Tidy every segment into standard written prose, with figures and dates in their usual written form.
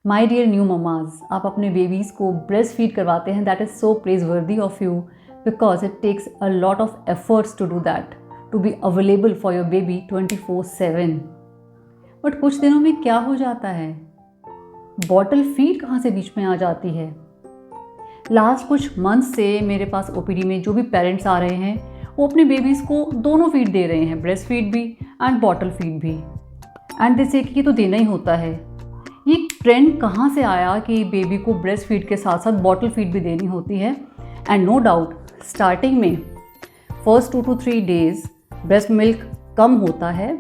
My dear new mama's, आप अपने babies को ब्रेस्ट फीड करवाते हैं, that is so praiseworthy of you because it takes a lot of efforts to do that, to be available for your baby 24/7। But कुछ दिनों में क्या हो जाता है, बॉटल फीड कहाँ से बीच में आ जाती है। लास्ट कुछ मंथ से मेरे पास ओपीडी में जो भी पेरेंट्स आ रहे हैं वो अपने बेबीज़ को दोनों फीड दे रहे हैं, ब्रेस्ट फीड भी एंड बॉटल फीड भी, एंड दे से कि ये तो देना ही होता है। ये ट्रेंड कहाँ से आया कि बेबी को ब्रेस्ट फीड के साथ साथ बॉटल फीड भी देनी होती है। एंड नो डाउट स्टार्टिंग में first 2 to 3 days breast milk कम होता है,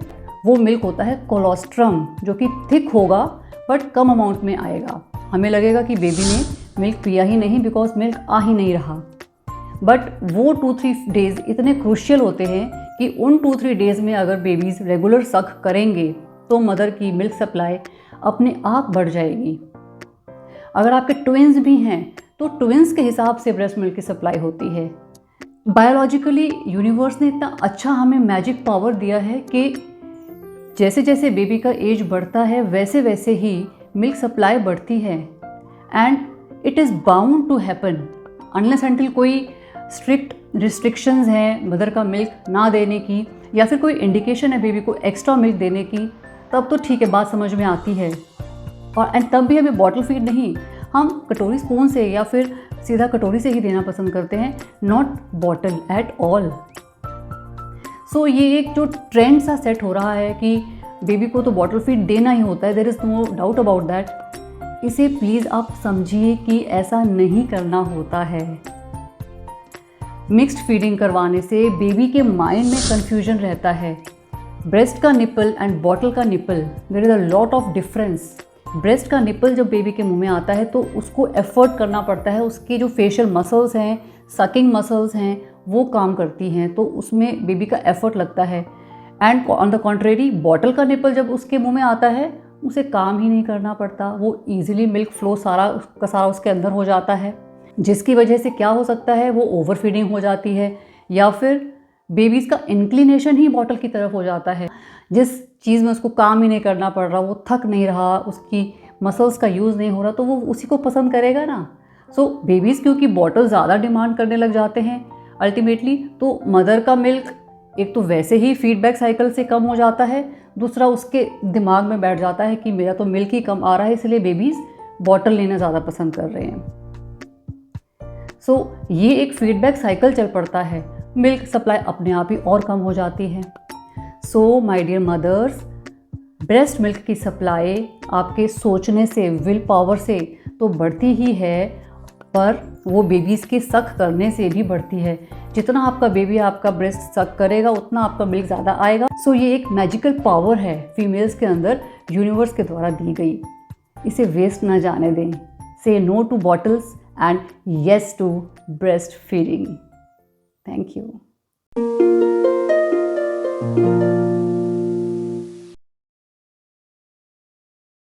वो मिल्क होता है कोलोस्ट्रम जो कि थिक होगा बट कम अमाउंट में आएगा। हमें लगेगा कि बेबी ने मिल्क पिया ही नहीं बिकॉज मिल्क आ ही नहीं रहा, बट वो 2-3 डेज़ इतने क्रूशियल होते हैं कि उन 2-3 डेज़ में अगर बेबीज़ रेगुलर सक करेंगे तो मदर की मिल्क सप्लाई अपने आप बढ़ जाएगी। अगर आपके ट्विंस भी हैं तो ट्विंस के हिसाब से ब्रेस्ट मिल्क की सप्लाई होती है। बायोलॉजिकली यूनिवर्स ने इतना अच्छा हमें मैजिक पावर दिया है कि जैसे जैसे बेबी का एज बढ़ता है वैसे वैसे ही मिल्क सप्लाई बढ़ती है, and it is bound to happen unless until कोई स्ट्रिक्ट रिस्ट्रिक्शंस हैं मदर का मिल्क ना देने की, या फिर कोई इंडिकेशन है बेबी को एक्स्ट्रा मिल्क देने की, तब तो ठीक है, बात समझ में आती है। और एंड तब भी हमें बॉटल फीड नहीं, हम कटोरी स्पून से या फिर सीधा कटोरी से ही देना पसंद करते हैं, नॉट बॉटल एट ऑल। सो ये एक जो ट्रेंड सा सेट हो रहा है कि बेबी को तो बॉटल फीड देना ही होता है, there is no doubt about that. इसे प्लीज़ आप समझिए कि ऐसा नहीं करना होता है। मिक्स्ड फीडिंग करवाने से बेबी के माइंड में कन्फ्यूजन रहता है। ब्रेस्ट का निपल एंड बॉटल का nipple, there is a lot of difference. Breast का निपल जब बेबी के मुंह में आता है तो उसको एफर्ट करना पड़ता है, उसकी जो फेशियल मसल्स हैं, सकिंग मसल्स हैं, वो काम करती हैं, तो उसमें बेबी का एफर्ट लगता है। And on the contrary bottle का निपल जब उसके मुंह में आता है उसे काम ही नहीं करना पड़ता, वो ईजिली मिल्क फ्लो सारा का सारा उसके अंदर हो जाता है, जिसकी वजह से क्या हो सकता है, वो ओवर फीडिंग हो जाती है या फिर बेबीज़ का इंक्लिनेशन ही बॉटल की तरफ हो जाता है। जिस चीज़ में उसको काम ही नहीं करना पड़ रहा, वो थक नहीं रहा, उसकी मसल्स का यूज़ नहीं हो रहा, तो वो उसी को पसंद करेगा ना। सो बेबीज़ क्योंकि बॉटल ज़्यादा डिमांड करने लग जाते हैं अल्टीमेटली, तो मदर का मिल्क एक तो वैसे ही फीडबैक साइकिल से कम हो जाता है, दूसरा उसके दिमाग में बैठ जाता है कि मेरा तो मिल्क ही कम आ रहा है, इसलिए बेबीज़ बॉटल लेना ज़्यादा पसंद कर रहे हैं। सो ये एक फीडबैक साइकिल चल पड़ता है, मिल्क सप्लाई अपने आप ही और कम हो जाती है। So my dear mothers, breast milk की सप्लाई आपके सोचने से, विल पावर से तो बढ़ती ही है, पर वो बेबीज़ के सक करने से भी बढ़ती है। जितना आपका बेबी आपका ब्रेस्ट सक करेगा उतना आपका मिल्क ज़्यादा आएगा। सो ये एक मैजिकल पावर है फीमेल्स के अंदर, यूनिवर्स के द्वारा दी गई, इसे वेस्ट ना जाने दें। Say no to bottles and yes to breast feeding. Thank you.